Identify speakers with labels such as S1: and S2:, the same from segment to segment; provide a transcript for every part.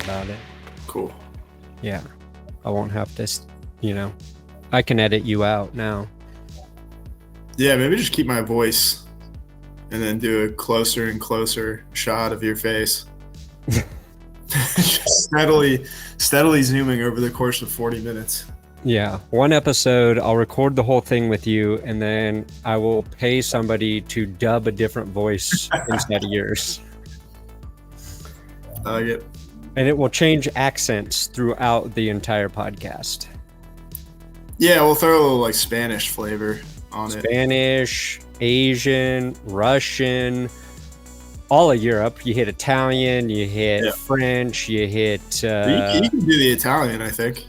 S1: about it.
S2: Cool.
S1: Yeah. I won't have to, I can edit you out now.
S2: Yeah, maybe just keep my voice and then do a closer and closer shot of your face. Just steadily zooming over the course of 40 minutes.
S1: Yeah. One episode, I'll record the whole thing with you, and then I will pay somebody to dub a different voice instead of yours.
S2: I like it.
S1: And it will change accents throughout the entire podcast.
S2: Yeah, we'll throw a little like Spanish flavor on it.
S1: Spanish, Asian, Russian, all of Europe. You hit Italian, you hit French, you hit...
S2: You can do the Italian, I think.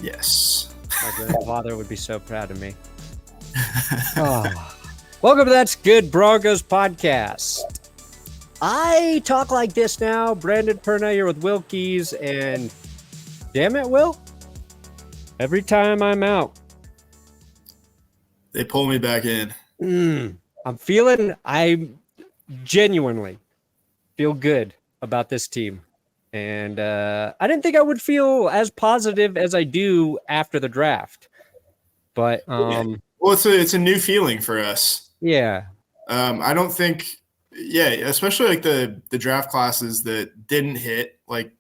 S2: Yes.
S1: My grandfather would be so proud of me. Welcome to That's Good Broncos podcast. I talk like this now. Brandon Perna here with Will Keys, and damn it, Will. Every time I'm out,
S2: they pull me back in.
S1: I genuinely feel good about this team. And I didn't think I would feel as positive as I do after the draft. But
S2: well, it's a new feeling for us.
S1: Yeah.
S2: I don't think especially like the draft classes that didn't hit, like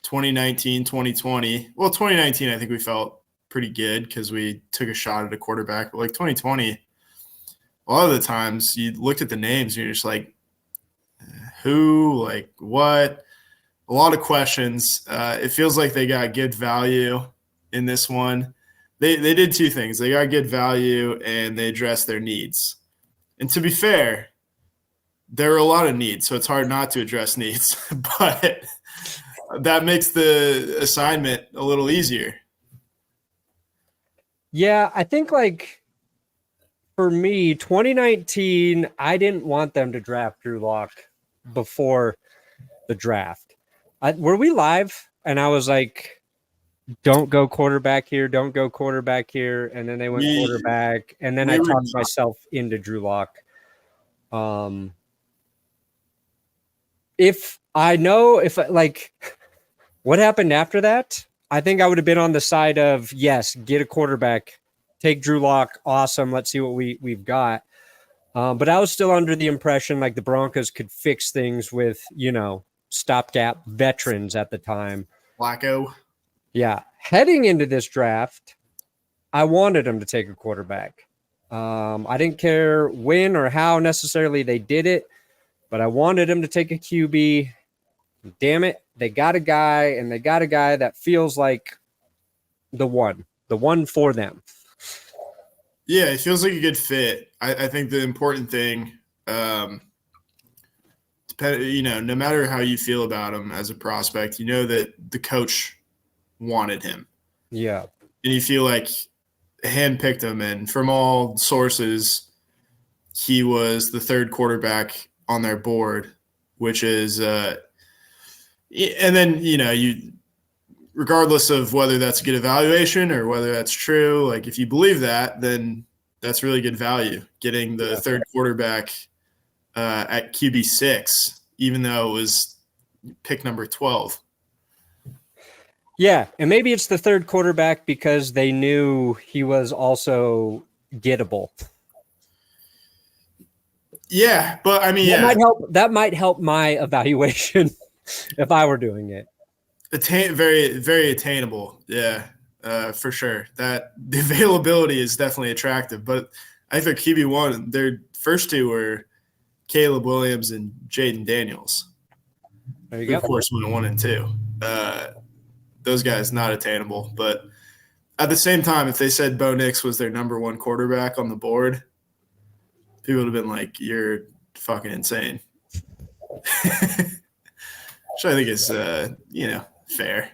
S2: 2019, 2020. Well, 2019 I think we felt pretty good because we took a shot at a quarterback. But like 2020, a lot of the times you looked at the names and you're just like, who, like what? A lot of questions. It feels like they got good value in this one. They did two things. They got good value and they addressed their needs. And to be fair, there are a lot of needs, so it's hard not to address needs. But that makes the assignment a little easier.
S1: Yeah, I think like for me, 2019, I didn't want them to draft Drew Lock before the draft. Were we live? And I was like, don't go quarterback here. Don't go quarterback here. And then they went quarterback. And then I talked myself into Drew Lock. What happened after that, I think I would have been on the side of, yes, get a quarterback, take Drew Lock. Awesome. Let's see what we've got. But I was still under the impression like the Broncos could fix things with, stopgap veterans at the time.
S2: Flacco.
S1: Yeah. Heading into this draft, I wanted them to take a quarterback. I didn't care when or how necessarily they did it, but I wanted them to take a QB. Damn it. They got a guy, and they got a guy that feels like the one for them.
S2: Yeah, it feels like a good fit. I think the important thing, no matter how you feel about him as a prospect, you know that the coach wanted him.
S1: Yeah.
S2: And you feel like handpicked him, and from all sources, he was the third quarterback on their board, which is and then, you regardless of whether that's a good evaluation or whether that's true, like if you believe that, then that's really good value, getting the third quarterback at QB6, even though it was pick number 12.
S1: Yeah, and maybe it's the third quarterback because they knew he was also gettable.
S2: Yeah, but I mean,
S1: that might help my evaluation if I were doing it.
S2: Very, very attainable. Yeah, for sure. That the availability is definitely attractive. But I think QB1, their first two were Caleb Williams and Jaden Daniels.
S1: There you go.
S2: Of course, went 1 and 2. Those guys not attainable. But at the same time, if they said Bo Nix was their number one quarterback on the board, people would have been like, "You're fucking insane." Which I think is, fair.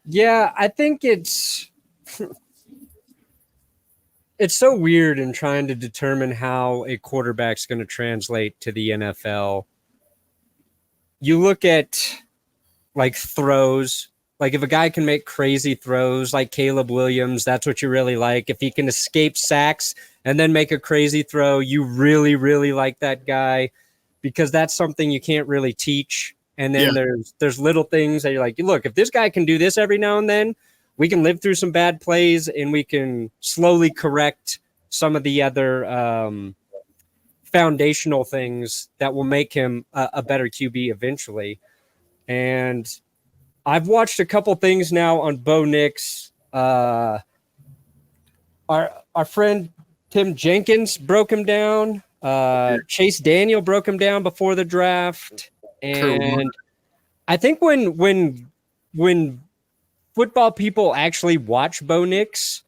S1: Yeah, I think it's so weird in trying to determine how a quarterback's going to translate to the NFL. You look at like throws, like if a guy can make crazy throws like Caleb Williams, that's what you really like. If he can escape sacks and then make a crazy throw, you really, really like that guy. because that's something you can't really teach. And then there's little things that you're like, look, if this guy can do this every now and then, we can live through some bad plays and we can slowly correct some of the other foundational things that will make him a better QB eventually. And I've watched a couple things now on Bo Nix. Our friend Tim Jenkins broke him down. Chase Daniel broke him down before the draft. And I think when football people actually watch Bo Nix,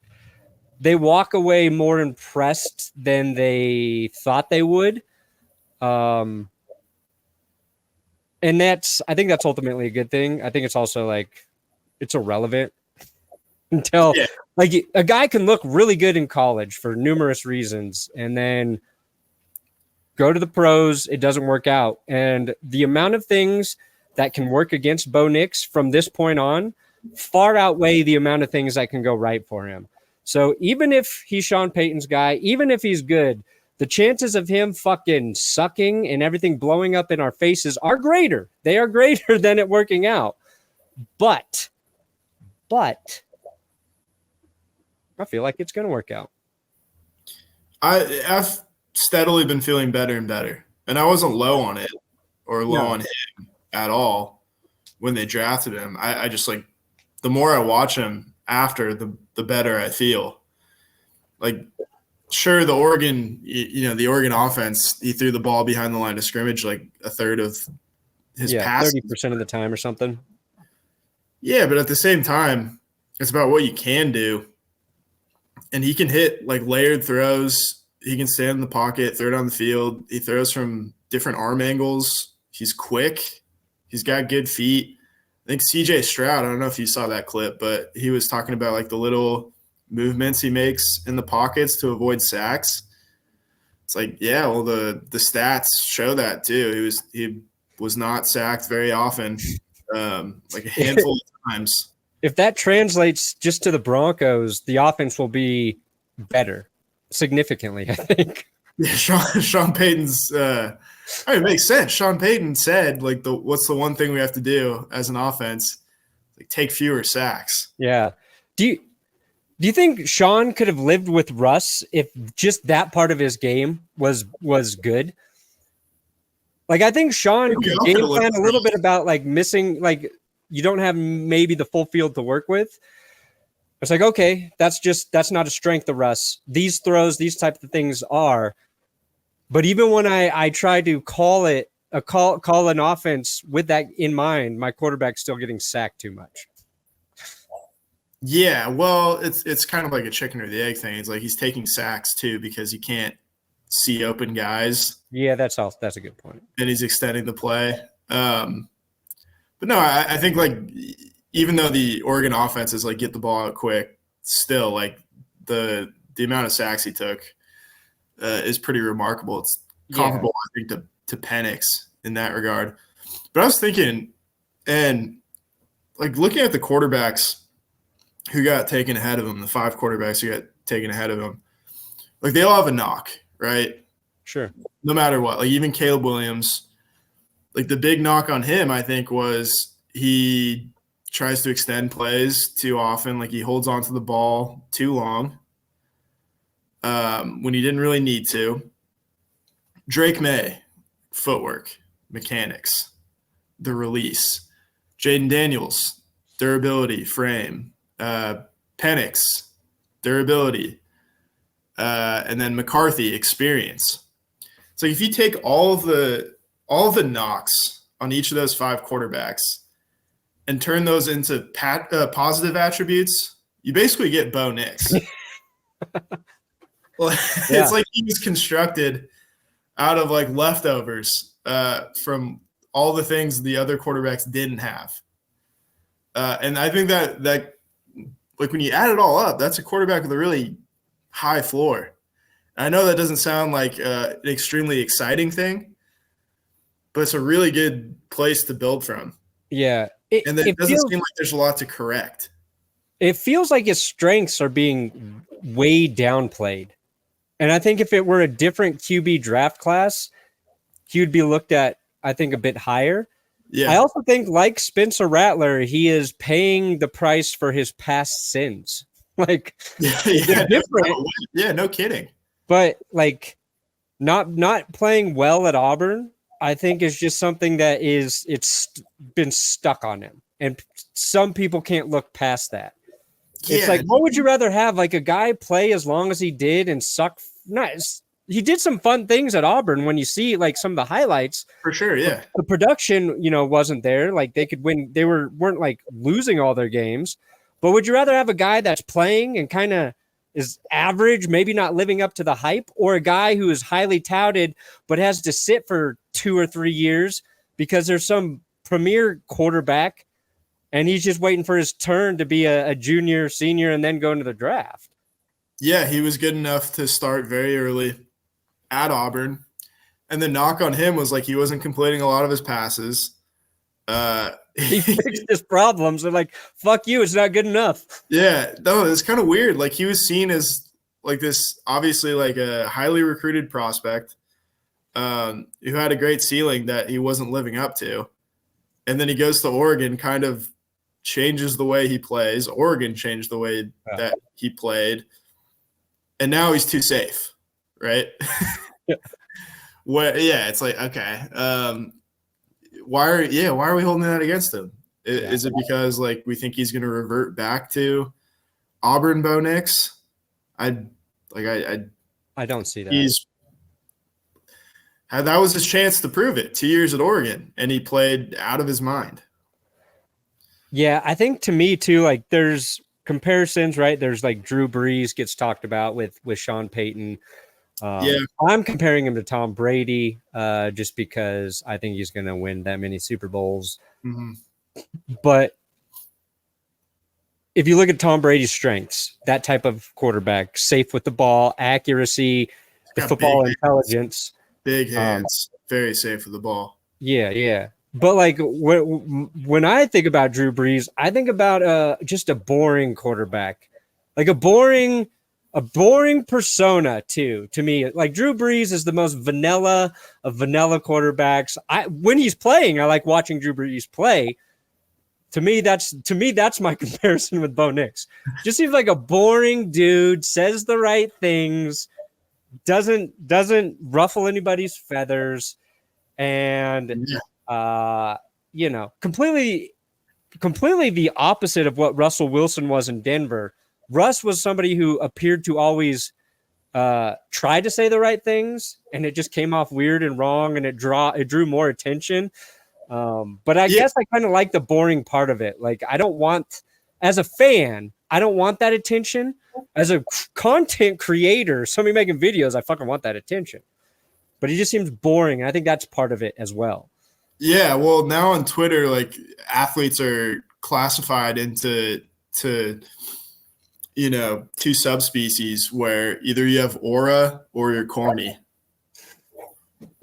S1: they walk away more impressed than they thought they would. And I think that's ultimately a good thing. I think it's also like, it's irrelevant until like a guy can look really good in college for numerous reasons and then go to the pros. It doesn't work out. And the amount of things that can work against Bo Nix from this point on far outweigh the amount of things that can go right for him. So even if he's Sean Payton's guy, even if he's good, the chances of him fucking sucking and everything blowing up in our faces are greater. They are greater than it working out. But I feel like it's going to work out.
S2: I've steadily been feeling better and better. And I wasn't low on it or low on him at all when they drafted him. I just like, the more I watch him after, the better I feel. Like, sure, the Oregon offense, he threw the ball behind the line of scrimmage like a third of his passes.
S1: 30% of the time or something.
S2: Yeah, but at the same time, it's about what you can do. And he can hit like layered throws. He can stand in the pocket, throw it on the field. He throws from different arm angles. He's quick. He's got good feet. I think CJ Stroud, I don't know if you saw that clip, but he was talking about like the little movements he makes in the pockets to avoid sacks. It's like, yeah, well, the stats show that too. He was not sacked very often, like a handful of times.
S1: If that translates just to the Broncos, the offense will be better significantly, I think.
S2: Yeah, Sean Payton's it makes sense. Sean Payton said, like, what's the one thing we have to do as an offense? Like, take fewer sacks.
S1: Yeah. Do you think Sean could have lived with Russ if just that part of his game was good? Like, I think Sean could game plan a little bit about like missing, like, you don't have maybe the full field to work with. It's like, okay, that's not a strength of Russ. These throws, these types of things are. But even when I try to call an offense with that in mind, my quarterback's still getting sacked too much.
S2: Yeah, well, it's kind of like a chicken or the egg thing. It's like he's taking sacks too because he can't see open guys.
S1: Yeah, that's a good point.
S2: And he's extending the play. But no, I think like even though the Oregon offense is like get the ball out quick, still like the amount of sacks he took is pretty remarkable. It's comparable, I think, to Penix in that regard. But I was thinking, and like looking at the quarterbacks who got taken ahead of him, the 5 quarterbacks who got taken ahead of him, like they all have a knock, right?
S1: Sure.
S2: No matter what, like even Caleb Williams, like the big knock on him, I think, was he tries to extend plays too often. Like he holds onto the ball too long when he didn't really need to. Drake May, footwork, mechanics, the release. Jaden Daniels, durability, frame. Penix, durability. And then McCarthy, experience. So if you take all of the knocks on each of those 5 quarterbacks and turn those into positive attributes, you basically get Bo Nix. Well, it's like he was constructed out of like leftovers from all the things the other quarterbacks didn't have. And I think that like when you add it all up, that's a quarterback with a really high floor. And I know that doesn't sound like an extremely exciting thing, but it's a really good place to build from.
S1: Yeah.
S2: And it doesn't seem like there's a lot to correct.
S1: It feels like his strengths are being way downplayed. And I think if it were a different QB draft class, he would be looked at, I think, a bit higher.
S2: Yeah.
S1: I also think, like Spencer Rattler, he is paying the price for his past sins. Like, they're different.
S2: No kidding.
S1: But like, not playing well at Auburn, I think, is just something that it's been stuck on him, and some people can't look past that. It's like, what would you rather have? Like, a guy play as long as he did and suck? Nice. He did some fun things at Auburn when you see like some of the highlights.
S2: For sure, yeah.
S1: The production, wasn't there. Like, they could win. They weren't like losing all their games. But would you rather have a guy that's playing and kind of is average, maybe not living up to the hype, or a guy who is highly touted but has to sit for 2 or 3 years because there's some premier quarterback and he's just waiting for his turn to be a junior, senior, and then go into the draft?
S2: Yeah, he was good enough to start very early at Auburn. And the knock on him was like he wasn't completing a lot of his passes.
S1: He fixed his problems. They're like, fuck you, it's not good enough.
S2: Yeah, no, it's kind of weird. Like, he was seen as like this, obviously like a highly recruited prospect who had a great ceiling that he wasn't living up to. And then he goes to Oregon, kind of changes the way he plays. Oregon changed the way that he played. And now he's too safe, right?
S1: Yeah.
S2: It's like, okay. Why are we holding that against him? Is it because like we think he's going to revert back to Auburn Bo Nix? I
S1: don't see that.
S2: That was his chance to prove it. 2 years at Oregon, and he played out of his mind.
S1: Yeah, I think to me too, like there's comparisons, right? There's like Drew Brees gets talked about with Sean Payton. I'm comparing him to Tom Brady just because I think he's going to win that many Super Bowls.
S2: Mm-hmm.
S1: But if you look at Tom Brady's strengths, that type of quarterback, safe with the ball, accuracy, the football intelligence.
S2: Big hands, very safe with the ball.
S1: Yeah. But like when I think about Drew Brees, I think about just a boring quarterback, like a boring persona too. To me, like Drew Brees is the most vanilla of vanilla quarterbacks. When he's playing, I like watching Drew Brees play. To me, that's my comparison with Bo Nix. Just seems like a boring dude, says the right things, doesn't ruffle anybody's feathers, and completely the opposite of what Russell Wilson was in Denver. Russ was somebody who appeared to always try to say the right things, and it just came off weird and wrong, and it drew more attention. But I guess I kind of like the boring part of it. Like, as a fan, I don't want that attention. As a content creator, somebody making videos, I fucking want that attention. But he just seems boring. I think that's part of it as well.
S2: Yeah, well, now on Twitter, like, athletes are classified into two subspecies where either you have aura or you're corny.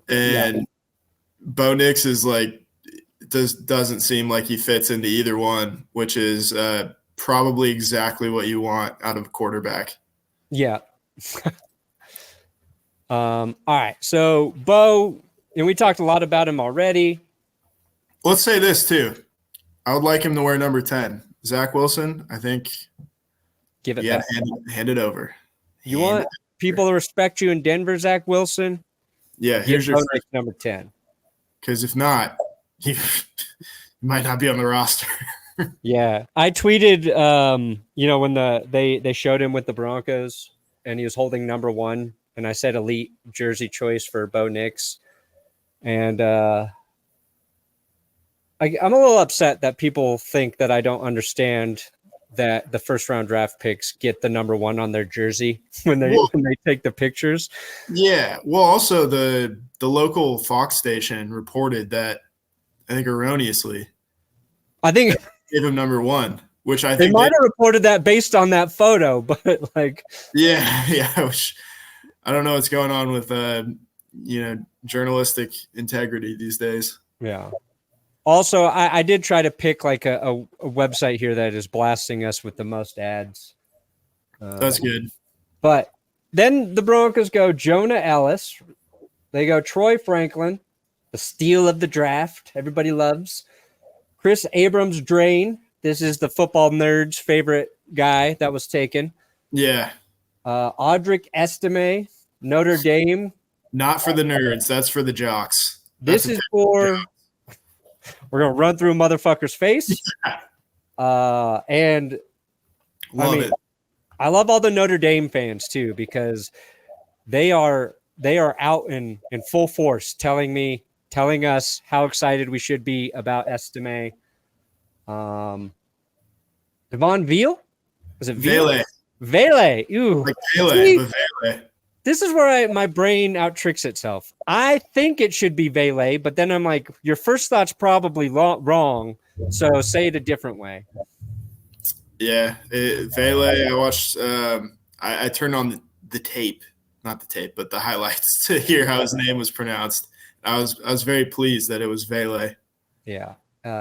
S2: And Bo Nix is like, doesn't seem like he fits into either one, which is probably exactly what you want out of a quarterback.
S1: Yeah. All right. So Bo, and we talked a lot about him already.
S2: Let's say this too. I would like him to wear number 10. Zach Wilson, I think.
S1: Give it back.
S2: Hand it over.
S1: You want people to respect you in Denver, Zach Wilson?
S2: Yeah, here's your
S1: number 10.
S2: Because if not, you might not be on the roster.
S1: Yeah, I tweeted, when they showed him with the Broncos and he was holding number 1, and I said elite jersey choice for Bo Nix, and I'm a little upset that people think that I don't understand that the first round draft picks get the number 1 on their jersey when they take the pictures.
S2: Yeah, well, also the local Fox station reported that, I think erroneously, gave him number 1, which I think
S1: they might have reported that based on that photo, but like,
S2: I don't know what's going on with journalistic integrity these days.
S1: Yeah. Also, I did try to pick like a website here that is blasting us with the most ads.
S2: That's good.
S1: But then the Broncos go Jonah Elliss. They go Troy Franklin. the steal of the draft. Everybody loves Kris Abrams-Draine. This is the football nerd's favorite guy that was taken.
S2: Yeah.
S1: Audric Estime, Notre Dame.
S2: Not for the nerds. That's for the jocks.
S1: This is for we're gonna run through a motherfucker's face. And
S2: Love it.
S1: I love all the Notre Dame fans too, because they are out in full force telling us how excited we should be about Estime. Devaughn Vele? Is it
S2: Vele?
S1: Vele. Ooh.
S2: Like Vele, but Vele.
S1: This is where my brain out tricks itself. I think it should be Vele, but then I'm like, your first thought's probably wrong. So say it a different way.
S2: Yeah, Vele. I watched. I turned on the tape, not the tape, but the highlights to hear how his name was pronounced. I was very pleased that it was Vele.
S1: Yeah,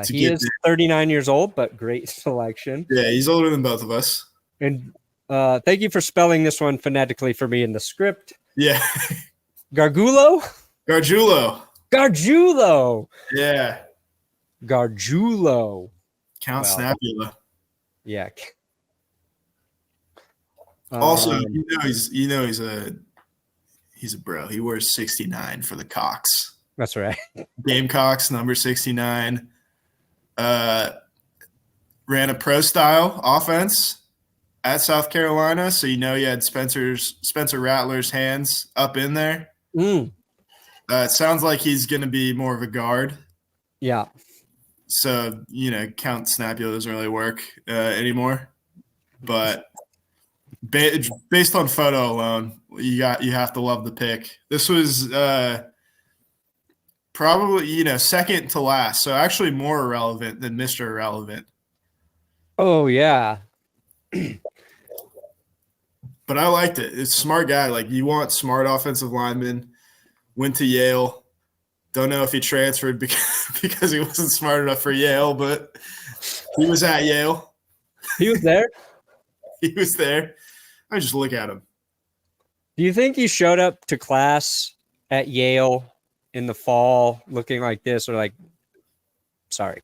S1: he is 39 years old, but great selection.
S2: Yeah, he's older than both of us.
S1: And thank you for spelling this one phonetically for me in the script.
S2: Yeah.
S1: Gargiulo?
S2: Gargiulo. Yeah.
S1: Gargiulo.
S2: Count Snapula.
S1: Yeah.
S2: Also, he's a bro. He wears 69 for the Cox.
S1: That's right.
S2: Gamecocks, number 69. Ran a pro style offense at South Carolina, so you had Spencer Rattler's hands up in there. It sounds like he's going to be more of a guard.
S1: Yeah.
S2: So Count Snapula doesn't really work anymore. But based on photo alone, you have to love the pick. This was probably second to last, so actually more irrelevant than Mr. Irrelevant.
S1: Oh yeah.
S2: But I liked it. It's a smart guy. Like, you want smart offensive linemen. Went to Yale. Don't know if he transferred because he wasn't smart enough for Yale, but he was at Yale.
S1: He was there?
S2: He was there. I just look at him.
S1: Do you think he showed up to class at Yale in the fall looking like this, or like, sorry?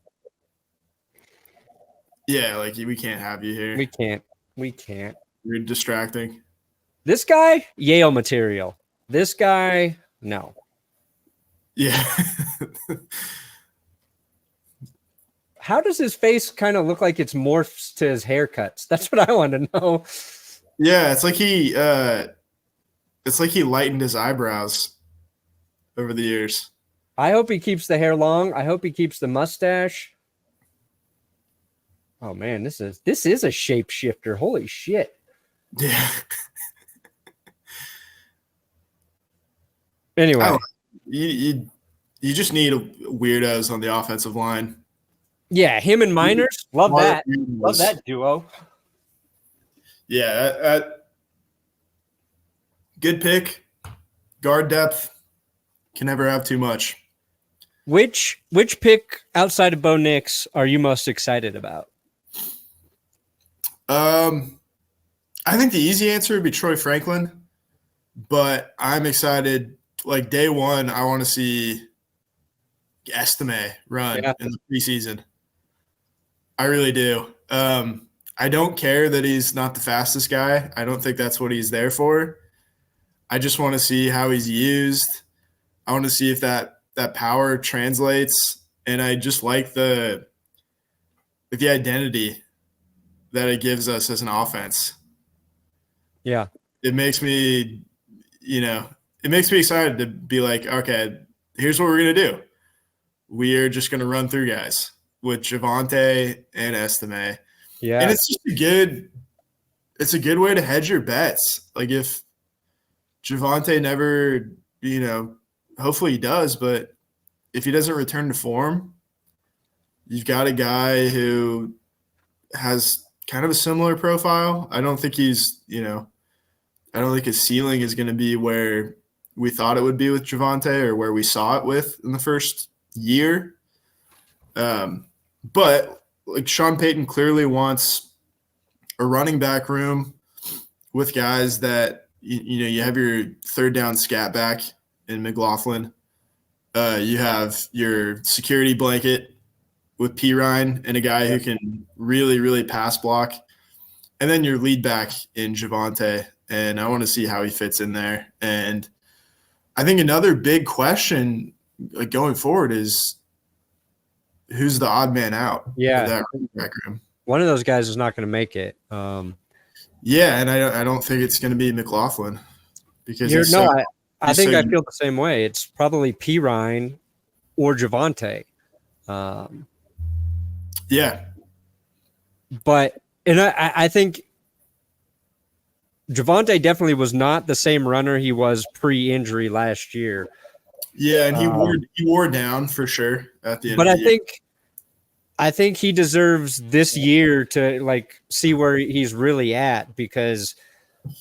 S2: Yeah, like, we can't have you here.
S1: We can't.
S2: You're distracting.
S1: This guy, Yale material. This guy, no.
S2: Yeah.
S1: How does his face kind of look like it's morphs to his haircuts? That's what I want to know.
S2: Yeah, it's like he lightened his eyebrows over the years.
S1: I hope he keeps the hair long. I hope he keeps the mustache. Oh man, this is a shapeshifter. Holy shit.
S2: Yeah.
S1: Anyway,
S2: you just need weirdos on the offensive line.
S1: Yeah, him and Miners. Love that. Love that duo.
S2: Yeah, good pick. Guard depth. Can never have too much.
S1: Which pick outside of Bo Nix are you most excited about?
S2: I think the easy answer would be Troy Franklin, but I'm excited. Like, day one, I want to see Estime run in the preseason. I really do. I don't care that he's not the fastest guy. I don't think that's what he's there for. I just want to see how he's used. I want to see if that power translates, and I just like the identity that it gives us as an offense.
S1: Yeah.
S2: It makes me, excited to be like, okay, here's what we're going to do. We are just going to run through guys with Javonte and Estime.
S1: Yeah.
S2: And it's just a good way to hedge your bets. Like, if Javonte never, hopefully he does, but if he doesn't return to form, you've got a guy who has kind of a similar profile. I don't think he's, I don't think his ceiling is going to be where we thought it would be with Javonte or where we saw it with in the first year. But like, Sean Payton clearly wants a running back room with guys that, you have your third down scat back in McLaughlin. You have your security blanket with Perine and a guy who can really, really pass block. And then your lead back in Javonte. And I want to see how he fits in there. And I think another big question going forward is who's the odd man out?
S1: Yeah.
S2: Of that running back room?
S1: One of those guys is not going to make it.
S2: Yeah, and I don't think it's going to be McLaughlin because
S1: I think I feel the same way. It's probably Perine or Javonte.
S2: Yeah.
S1: But I think Javonte definitely was not the same runner he was pre-injury last year.
S2: Yeah, and he wore down for sure at the end.
S1: But I think he deserves this year to like see where he's really at because,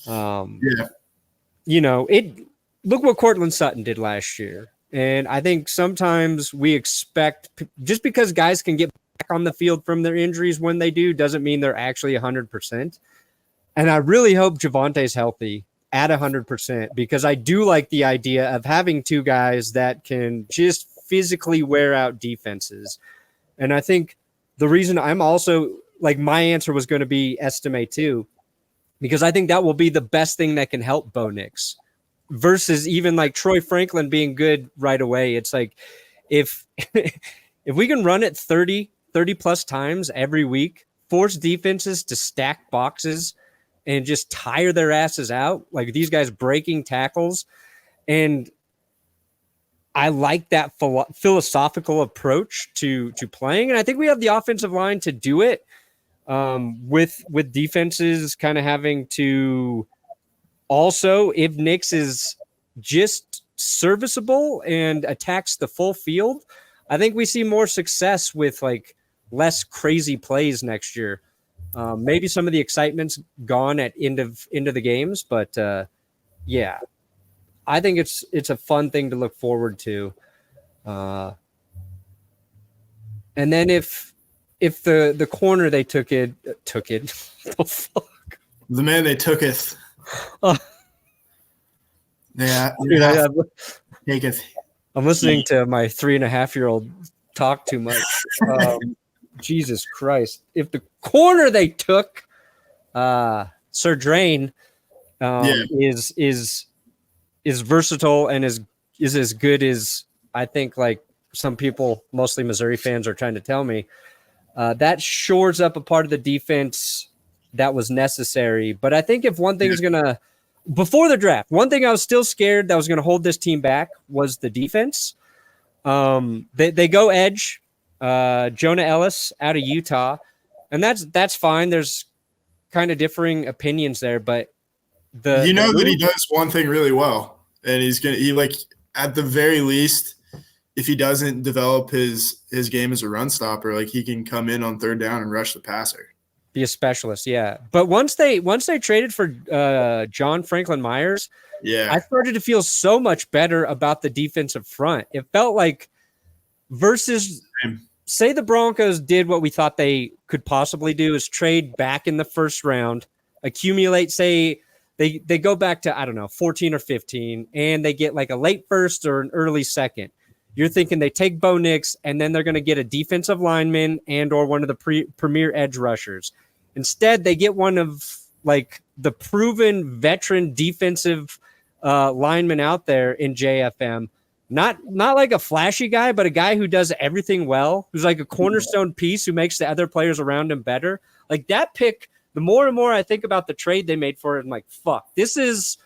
S1: you know, look what Courtland Sutton did last year. And I think sometimes we expect just because guys can get back on the field from their injuries when they do doesn't mean they're actually 100%. And I really hope Javonte's healthy at 100% because I do like the idea of having two guys that can just physically wear out defenses. And I think the reason I'm also like my answer was going to be Estime too, because I think that will be the best thing that can help Bo Nix versus even like Troy Franklin being good right away. It's like if we can run it 30 plus times every week, force defenses to stack boxes and just tire their asses out, like these guys breaking tackles. And I like that philosophical approach to playing. And I think we have the offensive line to do it with defenses kind of having to also, if Nix is just serviceable and attacks the full field, I think we see more success with like less crazy plays next year. Maybe some of the excitement's gone at end of the games, but yeah, I think it's a fun thing to look forward to. And then if the corner they took it, the fuck,
S2: the man they took it. Yeah, take it.
S1: I'm listening to my 3.5-year-old talk too much. Jesus Christ! If the corner they took, Audric, is versatile and is as good as I think. Like some people, mostly Missouri fans, are trying to tell me, that shores up a part of the defense that was necessary. But I think if one thing is gonna before the draft, one thing I was still scared that was going to hold this team back was the defense. They go edge. Jonah Elliss out of Utah, and that's fine. There's kind of differing opinions there, but that he does one thing really well, and he like at the very least, if he doesn't develop his game as a run stopper, like he can come in on third down and rush the passer. Be a specialist, yeah. But once they traded for John Franklin Myers, I started to feel so much better about the defensive front. It felt like versus say the Broncos did what we thought they could possibly do is trade back in the first round, accumulate, say they go back to, I don't know, 14 or 15, and they get like a late first or an early second. You're thinking they take Bo Nix, and then they're going to get a defensive lineman and or one of the premier edge rushers. Instead, they get one of like the proven veteran defensive lineman out there in JFM. Not like a flashy guy, but a guy who does everything well, who's like a cornerstone piece who makes the other players around him better. Like that pick, the more and more I think about the trade they made for it, I'm like, fuck, that's the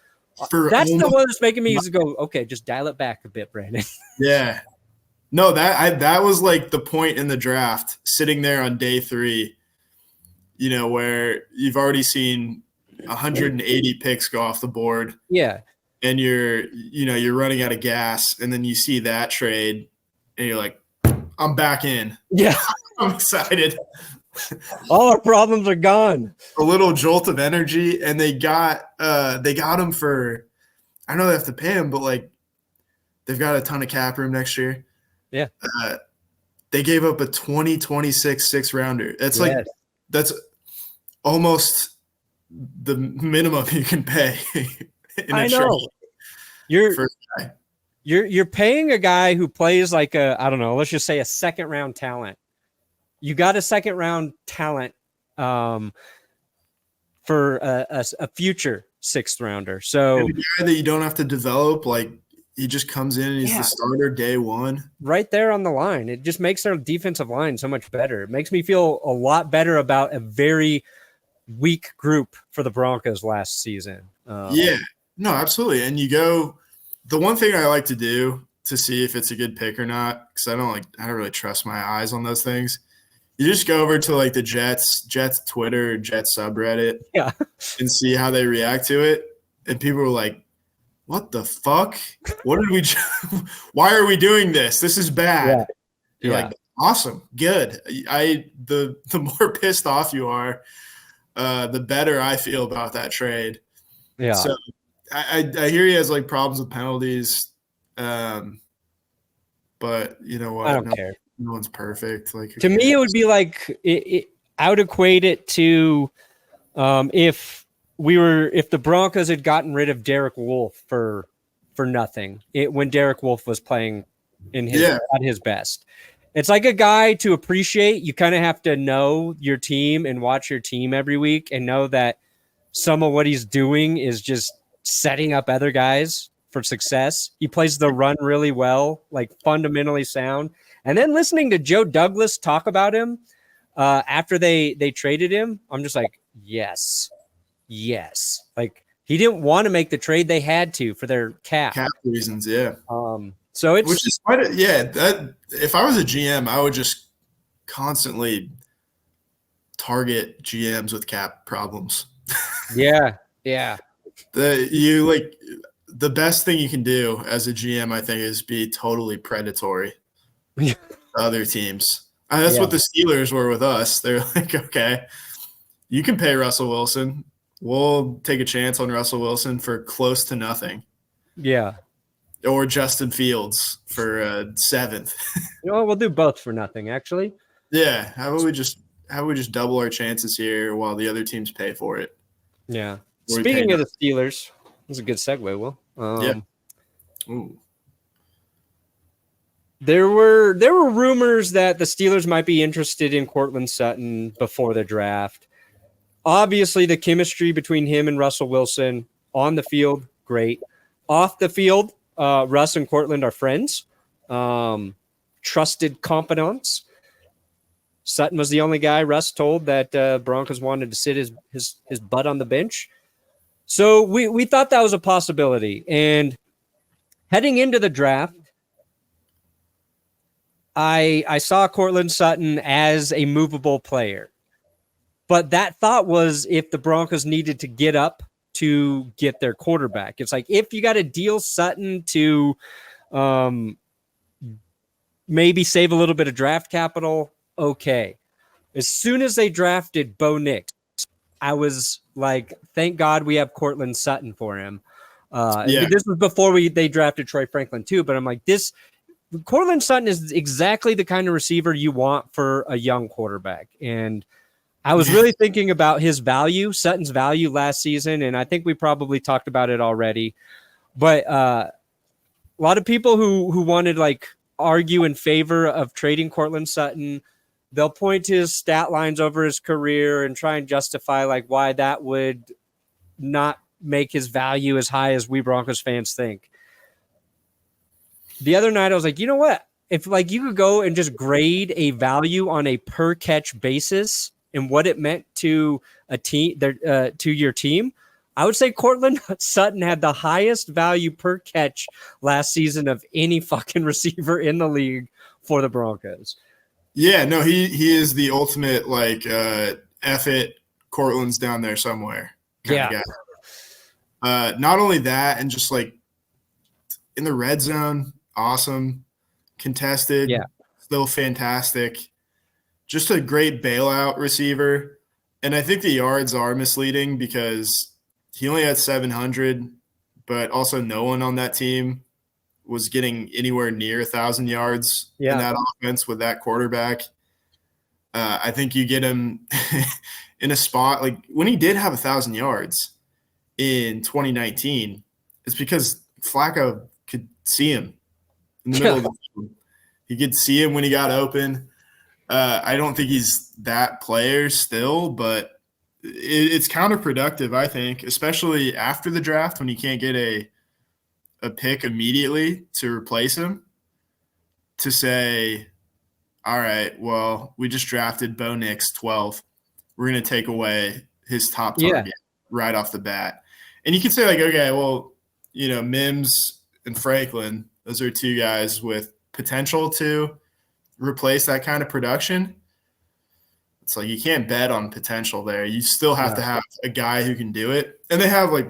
S1: one that's making me go, okay, just dial it back a bit, Brandon.
S2: Yeah. No, that was like the point in the draft, sitting there on day 3, where you've already seen 180 picks go off the board.
S1: Yeah.
S2: And you're running out of gas, and then you see that trade, and you're like, I'm back in.
S1: Yeah.
S2: I'm excited.
S1: All our problems are gone.
S2: A little jolt of energy, and they got him for, I know they have to pay him, but like they've got a ton of cap room next year.
S1: Yeah.
S2: They gave up a 2026 6-rounder. That's almost the minimum you can pay.
S1: I know. You're You're paying a guy who plays like I don't know, let's just say a second round talent. You got a second round talent for a future sixth rounder. So
S2: and a guy that you don't have to develop, like he just comes in and he's the starter day one.
S1: Right there on the line. It just makes their defensive line so much better. It makes me feel a lot better about a very weak group for the Broncos last season.
S2: Yeah, no, absolutely. And the one thing I like to do to see if it's a good pick or not, because I don't really trust my eyes on those things. You just go over to like the Jets Twitter, Jets subreddit, and see how they react to it. And people were like, "What the fuck? What did we? Why are we doing this? This is bad." You're like, "Awesome, good." The more pissed off you are, the better I feel about that trade.
S1: Yeah.
S2: So I hear he has like problems with penalties, but you know what?
S1: I don't care.
S2: No one's perfect. Like
S1: to me, it would be like I would equate it to if the Broncos had gotten rid of Derek Wolfe for nothing when Derek Wolfe was playing at his best. It's like a guy to appreciate. You kind of have to know your team and watch your team every week and know that some of what he's doing is just setting up other guys for success. He plays the run really well, like fundamentally sound. And then listening to Joe Douglas talk about him after they traded him, I'm just like, yes. Like he didn't want to make the trade; they had to for their cap
S2: reasons. Yeah.
S1: So it's
S2: which is quite that if I was a GM, I would just constantly target GMs with cap problems.
S1: Yeah.
S2: The best thing you can do as a GM, I think, is be totally predatory. Other teams. That's what the Steelers were with us. They're like, okay, you can pay Russell Wilson. We'll take a chance on Russell Wilson for close to nothing.
S1: Yeah.
S2: Or Justin Fields for seventh.
S1: We'll do both for nothing, actually.
S2: Yeah. How about we just double our chances here while the other teams pay for it?
S1: Yeah. Speaking of the Steelers, that's a good segue, Will.
S2: Ooh.
S1: There were rumors that the Steelers might be interested in Courtland Sutton before the draft. Obviously, the chemistry between him and Russell Wilson on the field, great. Off the field, Russ and Courtland are friends, trusted confidants. Sutton was the only guy Russ told that Broncos wanted to sit his butt on the bench. So we thought that was a possibility. And heading into the draft, I saw Courtland Sutton as a movable player. But that thought was if the Broncos needed to get up to get their quarterback. It's like if you got to deal Sutton to maybe save a little bit of draft capital, okay. As soon as they drafted Bo Nix, I was like, thank God we have Courtland Sutton for him. This was before they drafted Troy Franklin too, but I'm like, Courtland Sutton is exactly the kind of receiver you want for a young quarterback. And I was really thinking about his value, Sutton's value last season, and I think we probably talked about it already. But a lot of people who wanted like argue in favor of trading Courtland Sutton, they'll point to his stat lines over his career and try and justify like why that would not make his value as high as we Broncos fans think. The other night I was like, you know what? If like you could go and just grade a value on a per catch basis and what it meant to a team, to your team, I would say Courtland Sutton had the highest value per catch last season of any fucking receiver in the league for the Broncos.
S2: Yeah, no, he is the ultimate like F it, Courtland's down there somewhere kind of guy. Not only that, and just like in the red zone, awesome, contested, still fantastic. Just a great bailout receiver. And I think the yards are misleading because he only had 700, but also no one on that team was getting anywhere near 1,000 yards in that offense with that quarterback. I think you get him in a spot like when he did have 1,000 yards in 2019, it's because Flacco could see him in the middle of the field. He could see him when he got open. I don't think he's that player still, but it's counterproductive, I think, especially after the draft when you can't get a pick immediately to replace him, to say, all right, well, we just drafted Bo Nix 12. We're going to take away his top target right off the bat. And you could say, like, okay, well, Mims and Franklin, those are two guys with potential to replace that kind of production. It's like you can't bet on potential there. You still have to have a guy who can do it. And they have, like,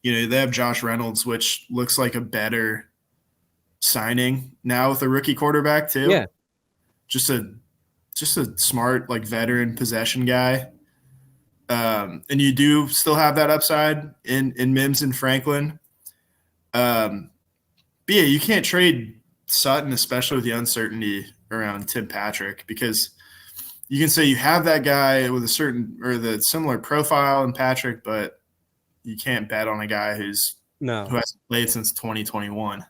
S2: they have Josh Reynolds, which looks like a better signing now with a rookie quarterback too.
S1: Yeah.
S2: Just a smart, like, veteran possession guy. And you do still have that upside in Mims and Franklin. But yeah, you can't trade Sutton, especially with the uncertainty around Tim Patrick, because you can say you have that guy with a certain or the similar profile in Patrick, but you can't bet on a guy who hasn't played since 2021.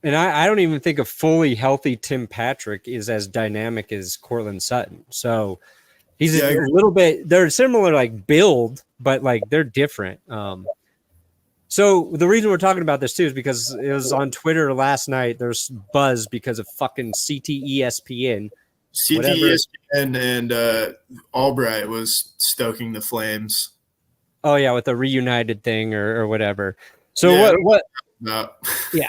S1: And I don't even think a fully healthy Tim Patrick is as dynamic as Courtland Sutton. So he's a little bit – they're similar, like, build, but, like, they're different. So the reason we're talking about this, too, is because it was on Twitter last night. There's buzz because of fucking CTESPN.
S2: CTESPN and Albright was stoking the flames.
S1: Oh, yeah, with the reunited thing or whatever. So what yeah.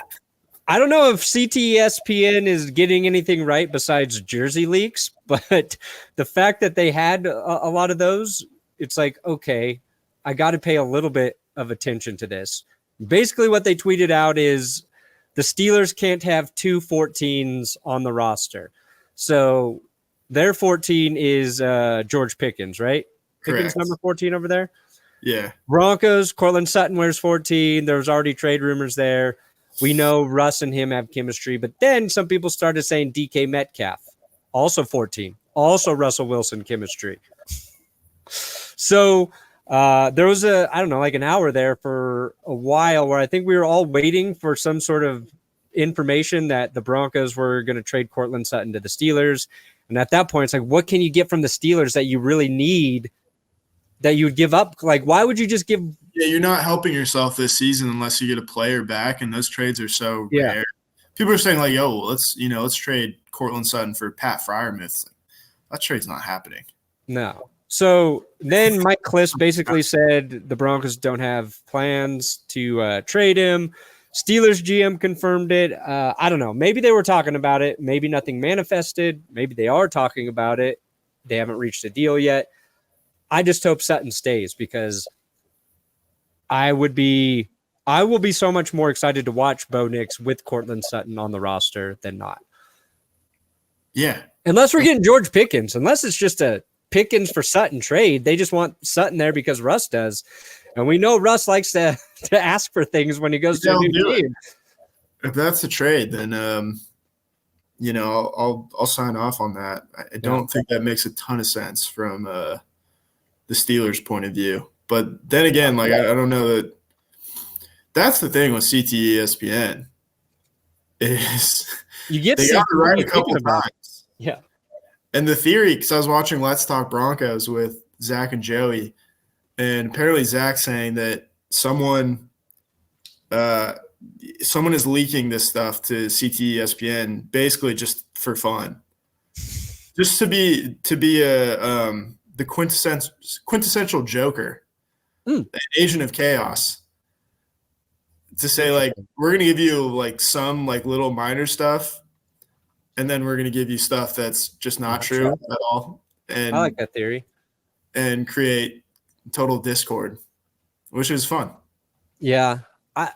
S1: I don't know if CTESPN is getting anything right besides jersey leaks, but the fact that they had a lot of those, it's like, okay, I got to pay a little bit of attention to this. Basically what they tweeted out is the Steelers can't have two 14s on the roster. So their 14 is George Pickens, right?
S2: Correct.
S1: Pickens number 14 over there?
S2: Yeah.
S1: Broncos, Courtland Sutton wears 14. There was already trade rumors there. We know Russ and him have chemistry, but then some people started saying DK Metcalf, also 14, also Russell Wilson chemistry. So there was like an hour there for a while where I think we were all waiting for some sort of information that the Broncos were going to trade Courtland Sutton to the Steelers. And at that point, it's like, what can you get from the Steelers that you really need that you would give up? Like, why would you just give?
S2: Yeah, you're not helping yourself this season unless you get a player back, and those trades are so rare. People are saying, like, yo, let's trade Courtland Sutton for Pat Freiermuth. That trade's not happening.
S1: No. So then Mike Klis basically said the Broncos don't have plans to trade him. Steelers GM confirmed it. I don't know. Maybe they were talking about it. Maybe nothing manifested. Maybe they are talking about it. They haven't reached a deal yet. I just hope Sutton stays because I will be so much more excited to watch Bo Nix with Courtland Sutton on the roster than not.
S2: Yeah.
S1: Unless we're getting George Pickens, unless it's just a Pickens for Sutton trade. They just want Sutton there because Russ does. And we know Russ likes to ask for things when he goes to a new team.
S2: If that's the trade, then I'll sign off on that. I don't think that makes a ton of sense from the Steelers' point of view. But then again, like, I don't know that that's the thing with CTESPN is
S1: you get
S2: they got it right a couple of times.
S1: Yeah.
S2: And the theory, because I was watching Let's Talk Broncos with Zach and Joey, and apparently Zach saying that someone is leaking this stuff to CTESPN basically just for fun, just to be the quintessential Joker, an agent of chaos. To say, like, we're going to give you, like, some, like, little minor stuff, and then we're going to give you stuff that's just not true at all. And
S1: I like that theory.
S2: And create total discord, which is fun.
S1: Yeah. I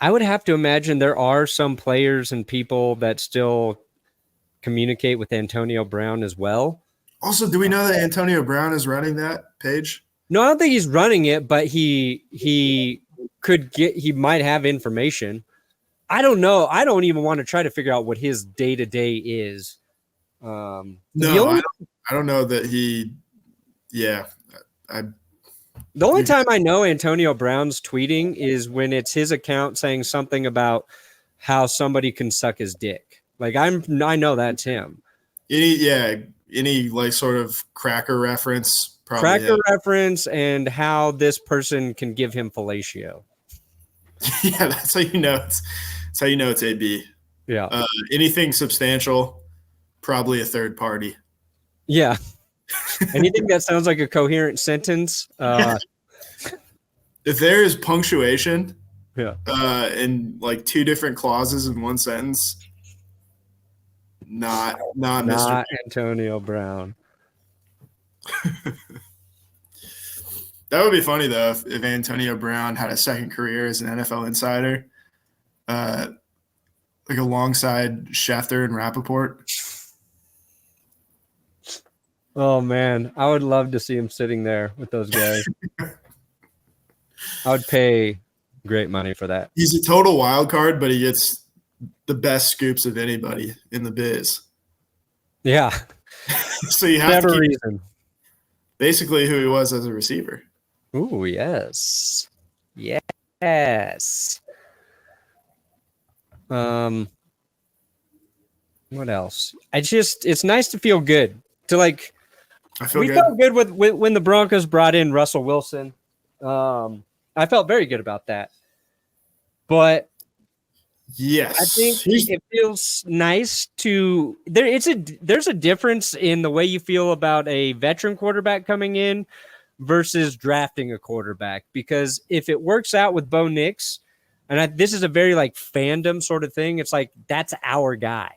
S1: would have to imagine there are some players and people that still communicate with Antonio Brown as well.
S2: Also, do we know that Antonio Brown is running that page?
S1: No, I don't think he's running it, but he might have information. I don't know. I don't even want to try to figure out what his day-to-day is.
S2: I don't know that he – yeah.
S1: The only time I know Antonio Brown's tweeting is when it's his account saying something about how somebody can suck his dick. Like I know that's him.
S2: Any like sort of cracker reference, probably
S1: Cracker reference, and how this person can give him fellatio.
S2: Yeah, that's how you know it's. That's how you know it's AB.
S1: Yeah.
S2: Anything substantial, probably a third party.
S1: Yeah. Anything that sounds like a coherent sentence.
S2: If there is punctuation,
S1: Yeah.
S2: in like two different clauses in one sentence, not Mr.
S1: Antonio Brown.
S2: That would be funny though if Antonio Brown had a second career as an NFL insider, like alongside Schefter and Rappaport.
S1: Oh man, I would love to see him sitting there with those guys. I would pay great money for that.
S2: He's a total wild card, but he gets the best scoops of anybody in the biz.
S1: Yeah.
S2: So you have to keep
S1: reason.
S2: Basically who he was as a receiver.
S1: Ooh, yes. Yes. What else? It's nice to feel good. To like we felt good with when the Broncos brought in Russell Wilson. I felt very good about that. But
S2: yes,
S1: I think it feels nice to there's a difference in the way you feel about a veteran quarterback coming in versus drafting a quarterback, because if it works out with Bo Nix, and this is a very like fandom sort of thing, it's like that's our guy.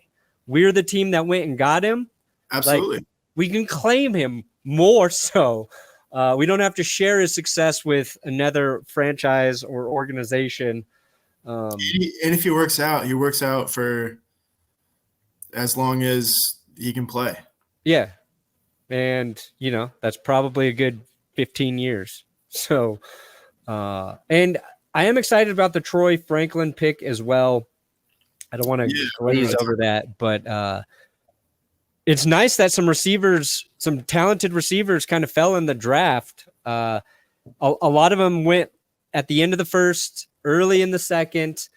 S1: We're the team that went and got him.
S2: Absolutely.
S1: Like, we can claim him more so. We don't have to share his success with another franchise or organization.
S2: And if he works out for as long as he can play.
S1: Yeah. And, that's probably a good 15 years. So, and I am excited about the Troy Franklin pick as well. I don't want to glaze over that, but it's nice that some talented receivers kind of fell in the draft. A lot of them went at the end of the first, early in the second,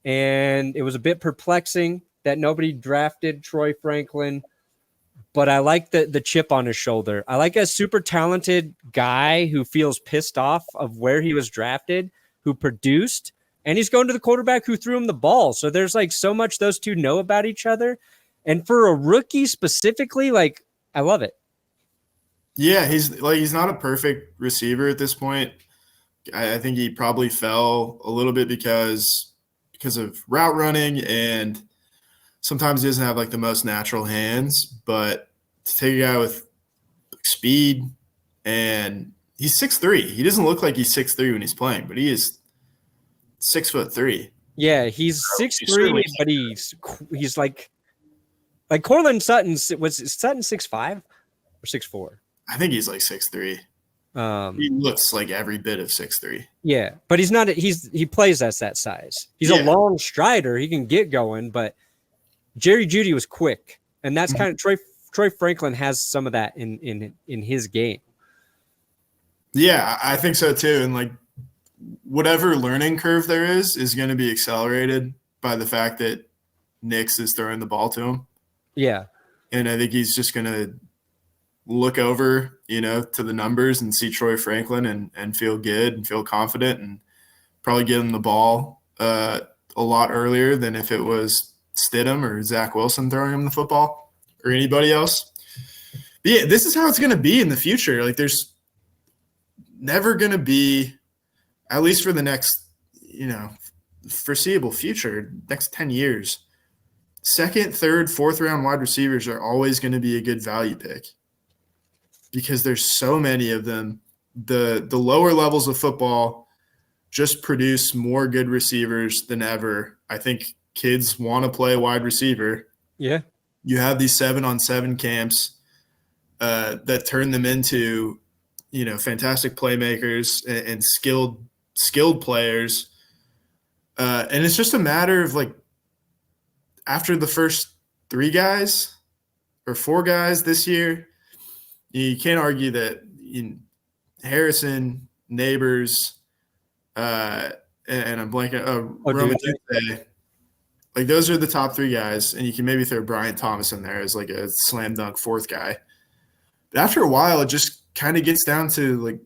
S1: and it was a bit perplexing that nobody drafted Troy Franklin. But I like the chip on his shoulder. I like a super talented guy who feels pissed off of where he was drafted, who produced, and he's going to the quarterback who threw him the ball. So there's like so much those two know about each other. And for a rookie specifically, like, I love it.
S2: Yeah, he's not a perfect receiver at this point. I think he probably fell a little bit because of route running, and sometimes he doesn't have like the most natural hands. But to take a guy with speed, and he's 6'3". He doesn't look like he's 6'3" when he's playing, but he is 6'3".
S1: Yeah, he's 6'3", but he's like Courtland Sutton. Was Sutton 6'5" or 6'4"?
S2: I think he's like 6'3". He looks like every bit of 6'3".
S1: Yeah, but he's not. He plays as that size. He's a long strider. He can get going, but Jerry Jeudy was quick, and that's kind of Troy Franklin has some of that in his game.
S2: Yeah, I think so too. And like whatever learning curve there is going to be accelerated by the fact that Nix is throwing the ball to him.
S1: Yeah,
S2: and I think he's just going to look over, to the numbers and see Troy Franklin and feel good and feel confident and probably give him the ball a lot earlier than if it was Stidham or Zach Wilson throwing him the football or anybody else. But yeah, this is how it's going to be in the future. Like there's never going to be, at least for the next, foreseeable future, next 10 years, second, third, fourth round wide receivers are always going to be a good value pick because there's so many of them. The lower levels of football just produce more good receivers than ever. I think kids want to play wide receiver.
S1: Yeah.
S2: You have these 7-on-7 camps that turn them into, fantastic playmakers and skilled players. And it's just a matter of like, after the first 3 guys or 4 guys this year, you can't argue that Harrison, Neighbors, and I'm blanking. Roman Dute, Like those are the top 3 guys, and you can maybe throw Brian Thomas in there as like a slam dunk 4th guy. But after a while, it just kind of gets down to like,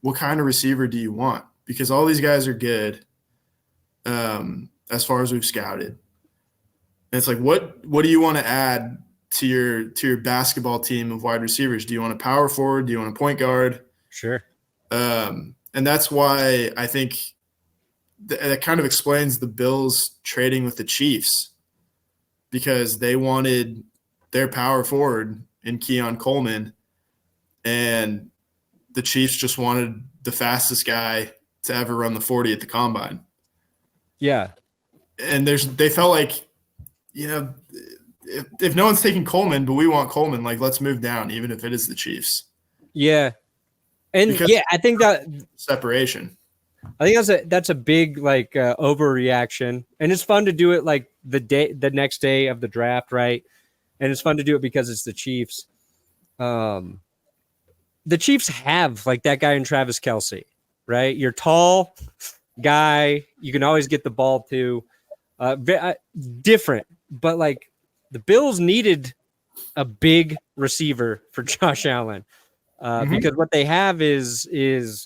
S2: what kind of receiver do you want? Because all these guys are good, as far as we've scouted. And it's like, what do you want to add to your basketball team of wide receivers? Do you want a power forward? Do you want a point guard?
S1: Sure.
S2: And that's why I think that kind of explains the Bills trading with the Chiefs, because they wanted their power forward in Keon Coleman, and the Chiefs just wanted the fastest guy to ever run the 40 at the combine.
S1: Yeah.
S2: And they felt like, if no one's taking Coleman, but we want Coleman, like, let's move down, even if it is the Chiefs.
S1: Yeah. And
S2: because
S1: I think that
S2: separation.
S1: I think that's a big like overreaction, and it's fun to do it like the next day of the draft, right? And it's fun to do it because it's the Chiefs. The Chiefs have like that guy in Travis Kelce, right? You're tall guy, you can always get the ball to. Different, but like the Bills needed a big receiver for Josh Allen because what they have is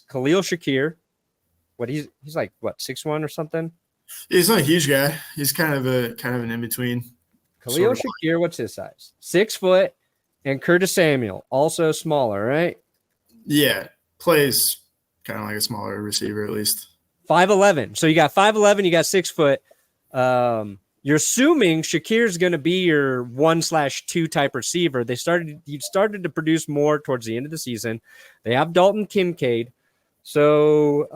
S1: Khalil Shakir. What he's like, what, 6'1" or something?
S2: He's not a huge guy. He's kind of an in between.
S1: Khalil Shakir, what's his size? 6 foot, and Curtis Samuel, also smaller, right?
S2: Yeah, plays kind of like a smaller receiver at least.
S1: 5'11". So you got 5'11", you got 6 foot. You're assuming Shakir's going to be your 1/2 type receiver. He started to produce more towards the end of the season. They have Dalton Kincaid. So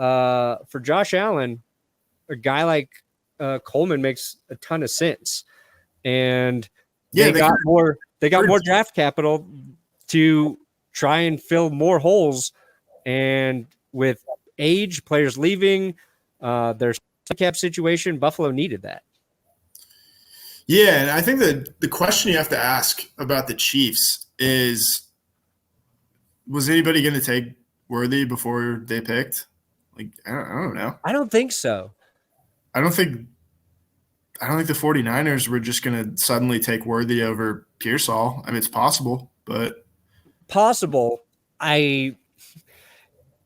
S1: for Josh Allen, a guy like Coleman makes a ton of sense, and they got more draft capital to try and fill more holes. And with age, players leaving, their cap situation, Buffalo needed that.
S2: Yeah, and I think that the question you have to ask about the Chiefs is, was anybody going to take Worthy before they picked? Like, I don't know.
S1: I don't think so.
S2: I don't think the 49ers were just going to suddenly take Worthy over Pearsall. I mean, it's possible, but
S1: possible.
S2: They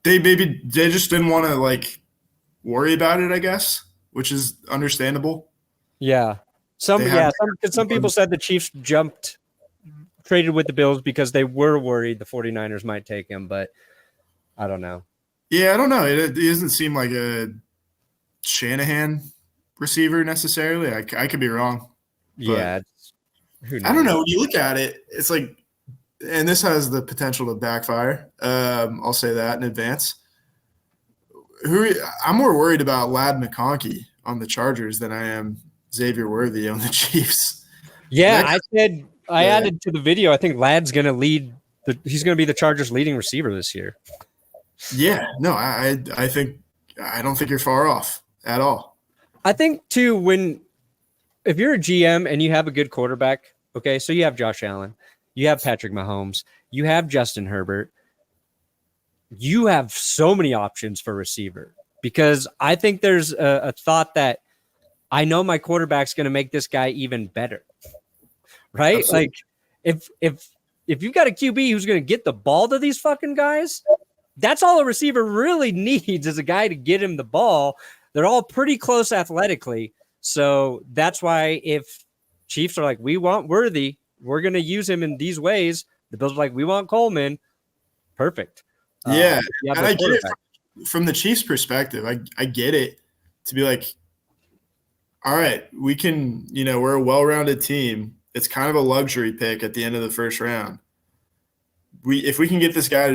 S2: just didn't want to like worry about it, I guess, which is understandable.
S1: Yeah. Some people said the Chiefs traded with the Bills because they were worried the 49ers might take him, but I don't know.
S2: Yeah, I don't know. It doesn't seem like a Shanahan receiver necessarily. I could be wrong.
S1: Yeah.
S2: I don't know. When you look at it, it's like, and this has the potential to backfire. I'll say that in advance. I'm more worried about Ladd McConkey on the Chargers than I am Xavier Worthy on the Chiefs.
S1: Yeah, I added to the video. I think Ladd's going to he's going to be the Chargers' leading receiver this year.
S2: Yeah, no, I don't think you're far off at all.
S1: I think too, if you're a GM and you have a good quarterback, okay, so you have Josh Allen, you have Patrick Mahomes, you have Justin Herbert, you have so many options for receiver, because I think there's a thought that I know my quarterback's going to make this guy even better, right? Absolutely. Like if you've got a QB who's going to get the ball to these fucking guys, that's all a receiver really needs, is a guy to get him the ball. They're all pretty close athletically. So that's why if Chiefs are like, we want Worthy, we're going to use him in these ways. The Bills are like, we want Coleman. Perfect.
S2: Yeah. And I get it from the Chiefs' perspective. I get it to be like, all right, we can, we're a well-rounded team. It's kind of a luxury pick at the end of the first round. If we can get this guy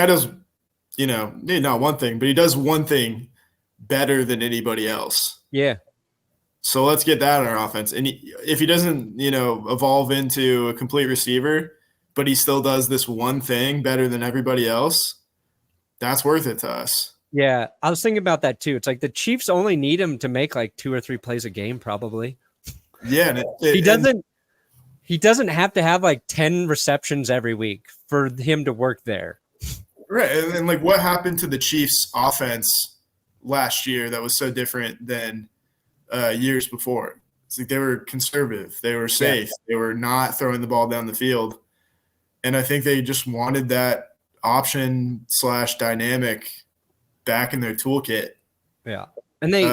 S2: does, not one thing, but he does one thing better than anybody else.
S1: Yeah.
S2: So let's get that in our offense. And if he doesn't, evolve into a complete receiver, but he still does this one thing better than everybody else, that's worth it to us.
S1: Yeah, I was thinking about that too. It's like the Chiefs only need him to make like 2 or 3 plays a game, probably.
S2: Yeah,
S1: he doesn't have to have like 10 receptions every week for him to work there.
S2: Right, and like what happened to the Chiefs' offense last year that was so different than years before? It's like they were conservative. They were safe. Yeah. They were not throwing the ball down the field. And I think they just wanted that option / dynamic back in their toolkit.
S1: Yeah. And they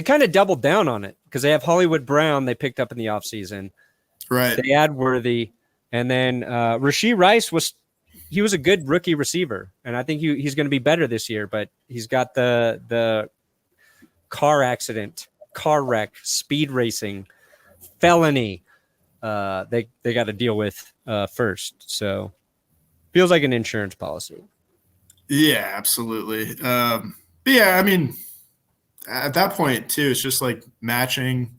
S1: kind of doubled down on it because they have Hollywood Brown they picked up in the offseason.
S2: Right.
S1: They add Worthy. And then Rashee Rice was a good rookie receiver. And I think he's going to be better this year, but he's got the car wreck, speed racing, felony they got to deal with first. So feels like an insurance policy.
S2: Yeah, absolutely. But yeah, I mean, at that point too, it's just like matching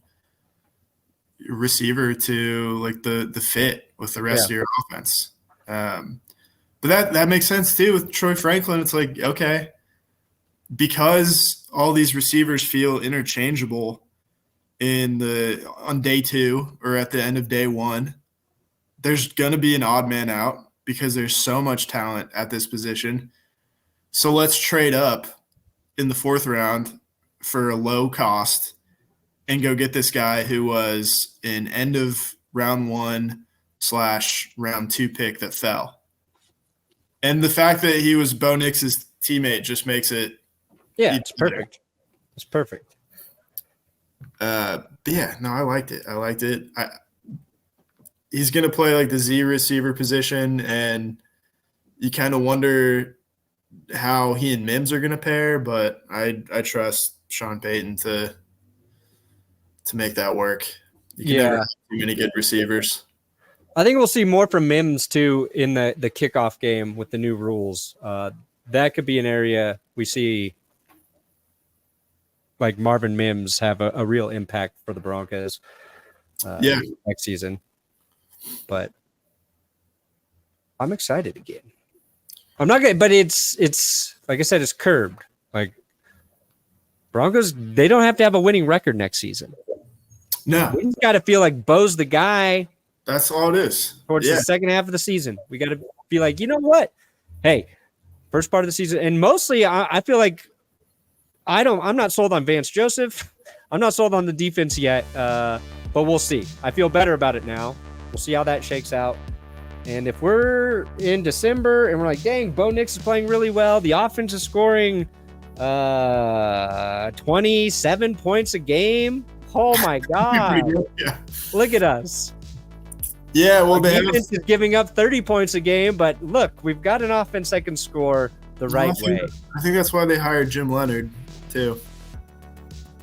S2: receiver to like the fit with the rest of your offense. But that makes sense too with Troy Franklin. It's like, okay, because all these receivers feel interchangeable on day 2 or at the end of day 1, there's going to be an odd man out because there's so much talent at this position. So let's trade up in the 4th round for a low cost and go get this guy who was an end of round 1 / round 2 pick that fell. And the fact that he was Bo Nix's teammate just makes it.
S1: Yeah, it's perfect. It's perfect.
S2: But yeah, no, I liked it. He's going to play like the Z receiver position, and you kind of wonder how he and Mims are going to pair, but I trust Sean Payton to make that work. You can never have too many good receivers.
S1: I think we'll see more from Mims too in the kickoff game with the new rules. That could be an area we see like Marvin Mims have a real impact for the Broncos next season. But I'm excited again. I'm not good, but it's like I said, it's curbed. Like Broncos, they don't have to have a winning record next season.
S2: No.
S1: We just got to feel like Bo's the guy.
S2: That's all it is.
S1: Towards the second half of the season. We got to be like, you know what? Hey, first part of the season. And mostly I feel like I'm not sold on Vance Joseph. I'm not sold on the defense yet, but we'll see. I feel better about it now. We'll see how that shakes out. And if we're in December and we're like, dang, Bo Nix is playing really well. The offense is scoring 27 points a game. Oh, my God.
S2: Yeah.
S1: Look at us.
S2: Yeah, well,
S1: the defense is giving up 30 points a game, but look, we've got an offense that can score the right way.
S2: I think that's why they hired Jim Leonard, too,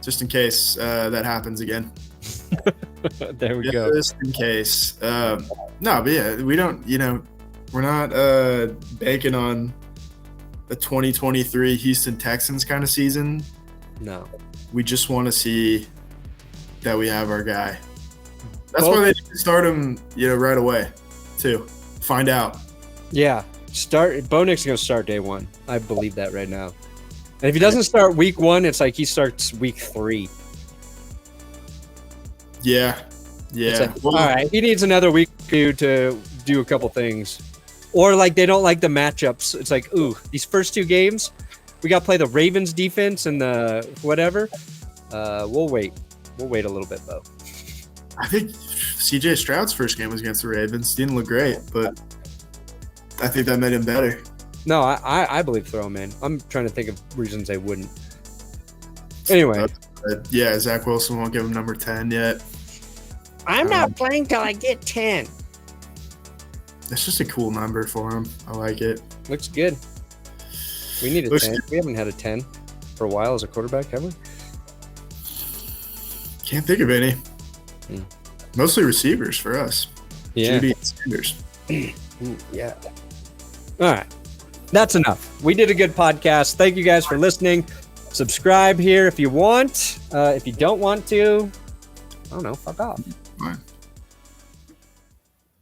S2: just in case that happens again.
S1: There we go.
S2: Just in case. No, but yeah, we don't, we're not banking on a 2023 Houston Texans kind of season.
S1: No.
S2: We just want to see that we have our guy. That's why they didn't start him, right away, too. Find out.
S1: Yeah. Bo Nix is going to start day 1. I believe that right now. And if he doesn't start week 1, it's like he starts week 3.
S2: Yeah. Yeah.
S1: Like, all right. He needs another week or 2 to do a couple things. Or like they don't like the matchups. It's like, ooh, these first 2 games, we got to play the Ravens defense and the whatever. We'll wait. We'll wait a little bit, though.
S2: I think CJ Stroud's first game was against the Ravens. Didn't look great, but I think that made him better.
S1: No, I believe throw him in. I'm trying to think of reasons they wouldn't. Anyway.
S2: Yeah, Zach Wilson won't give him number 10 yet.
S1: I'm not playing till I get 10.
S2: That's just a cool number for him. I like it.
S1: Looks good. We need a 10. We haven't had a 10 for a while as a quarterback, have we?
S2: Can't think of any. Mostly receivers for us.
S1: Yeah.
S2: Judy and Sanders.
S1: Yeah. All right. That's enough. We did a good podcast. Thank you guys for listening. Subscribe here if you want. If you don't want to, I don't know, fuck off.
S2: Fine.